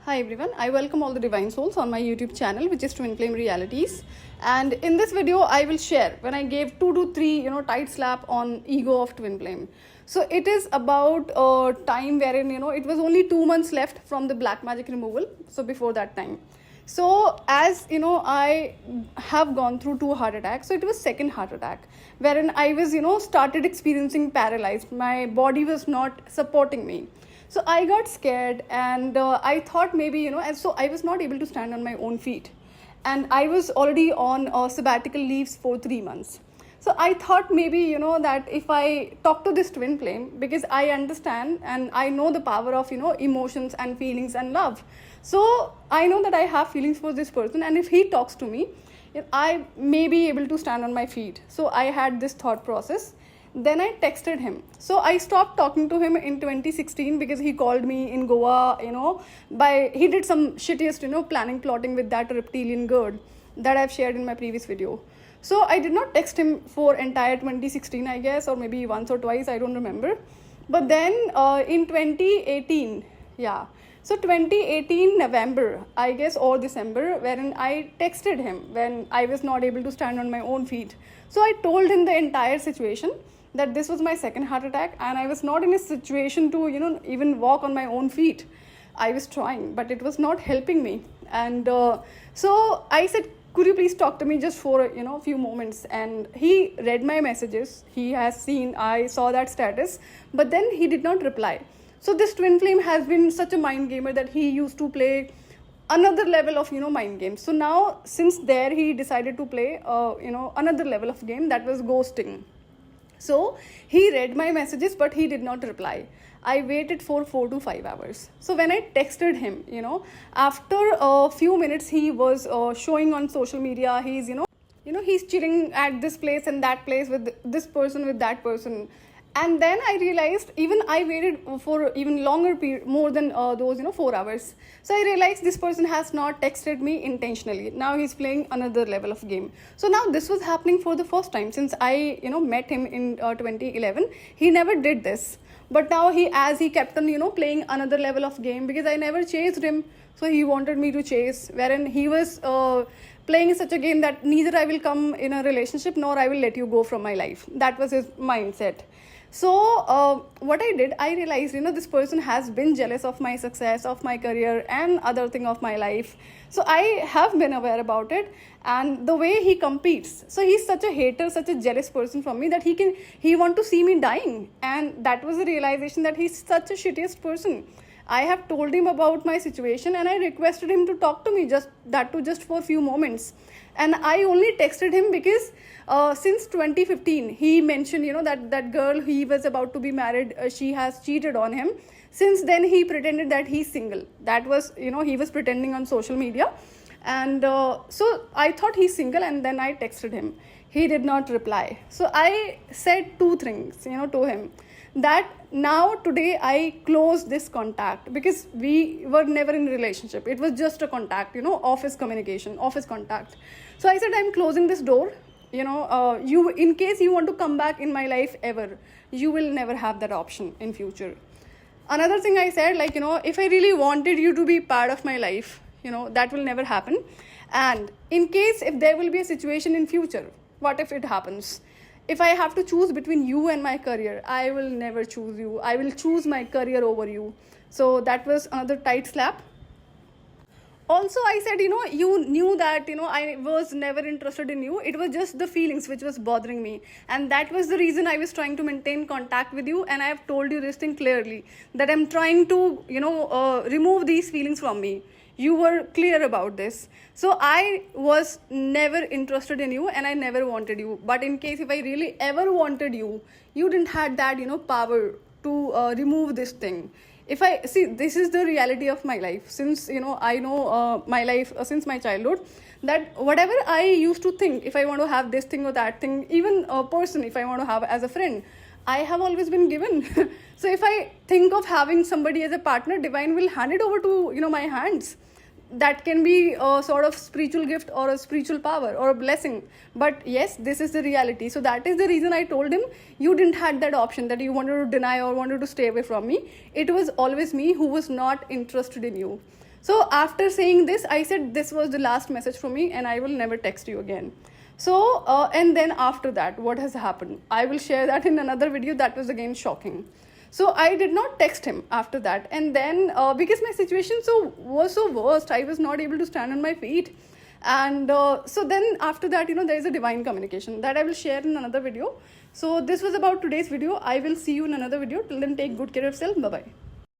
Hi everyone, I welcome all the divine souls on my YouTube channel, which is Twin Flame Realities. And in this video, I will share when I gave 2 to 3, tight slap on ego of Twin Flame. So it is about a time wherein, it was only 2 months left from the black magic removal. So before that time. So as I have gone through 2 heart attacks. So it was second heart attack wherein I was, started experiencing paralyzed. My body was not supporting me. So I got scared and I thought maybe, and so I was not able to stand on my own feet. And I was already on sabbatical leaves for 3 months. So I thought maybe, that if I talk to this twin flame, because I understand and I know the power of, emotions and feelings and love. So I know that I have feelings for this person. And if he talks to me, I may be able to stand on my feet. So I had this thought process. Then I texted him. So I stopped talking to him in 2016 because he called me in Goa, he did some shittiest, planning, plotting with that reptilian girl that I've shared in my previous video. So I did not text him for entire 2016, I guess, or maybe once or twice, I don't remember. But then in 2018, so 2018 November, I guess, or December, wherein I texted him when I was not able to stand on my own feet. So I told him the entire situation, that this was my second heart attack and I was not in a situation to, even walk on my own feet. I was trying, but it was not helping me. And so I said, could you please talk to me just for, a few moments? And he read my messages. He has seen, I saw that status, but then he did not reply. So this twin flame has been such a mind gamer that he used to play another level of, mind games. So now, since there, he decided to play, another level of game, that was ghosting. So he read my messages, but he did not reply. I waited for 4 to 5 hours. So when I texted him, after a few minutes, he was showing on social media, he's, he's chilling at this place and that place with this person, with that person. And then I realized, even I waited for even longer period, more than those, 4 hours. So I realized this person has not texted me intentionally. Now he's playing another level of game. So now this was happening for the first time since I, met him in 2011. He never did this. But now as he kept on, playing another level of game, because I never chased him. So he wanted me to chase, wherein he was playing such a game that neither I will come in a relationship nor I will let you go from my life. That was his mindset. So what I did, I realized, this person has been jealous of my success, of my career and other thing of my life. So I have been aware about it and the way he competes. So he's such a hater, such a jealous person from me that he want to see me dying. And that was the realization that he's such a shittiest person. I have told him about my situation and I requested him to talk to me, just for a few moments. And I only texted him because since 2015, he mentioned, that girl he was about to be married, she has cheated on him. Since then, he pretended that he's single. That was, he was pretending on social media. And so I thought he's single and then I texted him. He did not reply. So I said 2 things, to him. That now today I close this contact because we were never in a relationship. It was just a contact, office communication, office contact. So I said, I'm closing this door. You, in case you want to come back in my life ever, you will never have that option in future. Another thing I said, if I really wanted you to be part of my life, that will never happen. And in case if there will be a situation in future, what if it happens? If I have to choose between you and my career, I will never choose you. I will choose my career over you. So that was another tight slap. Also, I said, you knew that, I was never interested in you. It was just the feelings which was bothering me. And that was the reason I was trying to maintain contact with you. And I have told you this thing clearly, that I'm trying to, remove these feelings from me. You were clear about this. So I was never interested in you and I never wanted you. But in case if I really ever wanted you, you didn't have that, power to remove this thing. If I see, this is the reality of my life. Since, I know my life since my childhood, that whatever I used to think, if I want to have this thing or that thing, even a person, if I want to have as a friend, I have always been given. So if I think of having somebody as a partner, divine will hand it over to, my hands. That can be a sort of spiritual gift or a spiritual power or a blessing. But yes, this is the reality. So that is the reason I told him, you didn't have that option that you wanted to deny or wanted to stay away from me. It was always me who was not interested in you. So after saying this, I said this was the last message from me and I will never text you again. So and then after that, what has happened, I will share that in another video. That was again shocking. So I did not text him after that, and then because my situation was so worst, I was not able to stand on my feet. And so then after that, there is a divine communication that I will share in another video. So this was about today's video. I will see you in another video. Till then, take good care of yourself. Bye bye.